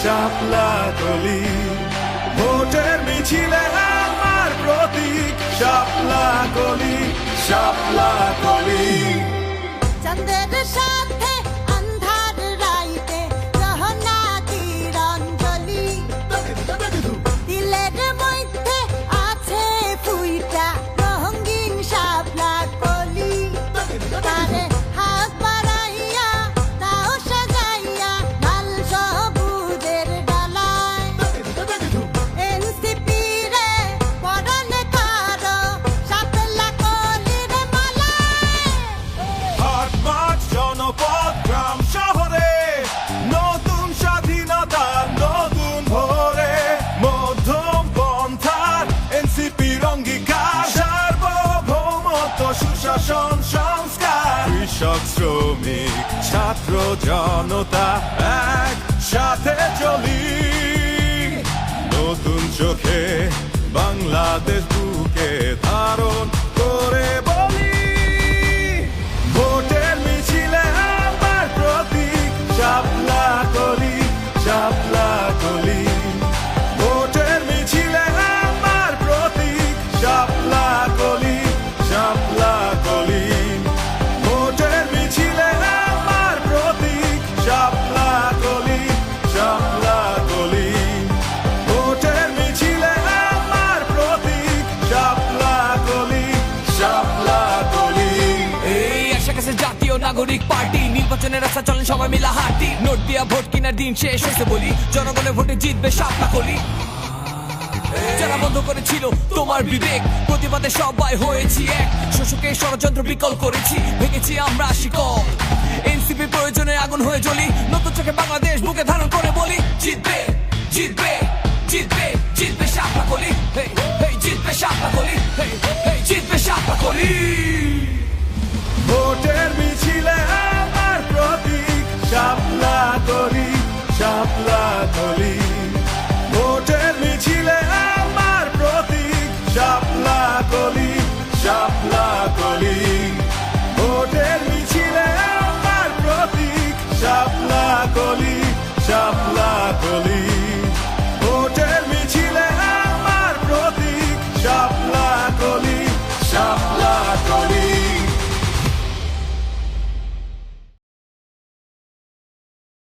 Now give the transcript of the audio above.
শাপলা কলি। ভোটের মিছিলে আমার প্রতীক শাপলা কলি, শাপলা কলি। চন্দ্রের সাথে আন্ধার রাইতে রহনা কিরণ জ্বলি, দিলের মধ্যে আছে ফুইটা রঙিন শাপলা কলি। তারে হাত বাড়াইয়া তাও সাজাইয়া লাল সবুজের ডালায়, এনসিপি রে পরানে কারো শাপলা কলির মালায়। হাট মাঠ জনপদ গ্রাম শহরে নতুন স্বাধীনতার নতুন ভোরে, মধ্যম পন্থার এনসিপির অঙ্গীকার, সার্বভৌমত্ব সুশাসন সংস্কার। কৃষক শ্রমিক ছাত্র জনতা একসাথে চলি, নতুন চোখে বাংলাদেশ বুকে ধারণ করে বলি। ভোটের মিছিলে আমার প্রতীক শাপলা কলি, শাপলা কলি। ভোটের মিছিলে আমার প্রতীক শাপলা কলি, শাপলা কলি। ভোটের মিছিলে আমার প্রতীক শাপলা কলি, শাপলা কলি। ভোটের মিছিলে আমার প্রতীক শাপলা কলি, শাপলা কলি। এই আশা কাছে জাতীয় নাগরিক পার্টি নির্বাচনের রাস্তা চলেন সবাই মিলা হাঁটি, নোট দিয়া ভোট কিনার দিন শেষ হয়েছে বলি, জনগণের ভোটে জিতবে শাপলা কলি। যারা বন্ধ করেছিল তোমার বিবেক, প্রতিবাদে সবাই হয়েছি এক, শোষকের ষড়যন্ত্র বিকল করেছি, ভেঙেছি আমরা শিকল। এনসিপি প্রয়োজনে আগুন হয়ে জ্বলি, নতুন চোখে বাংলাদেশ বুকে ধারণ করে বলি, জিতবে জিতবে জিতবে জিতবে শাপলা কলি।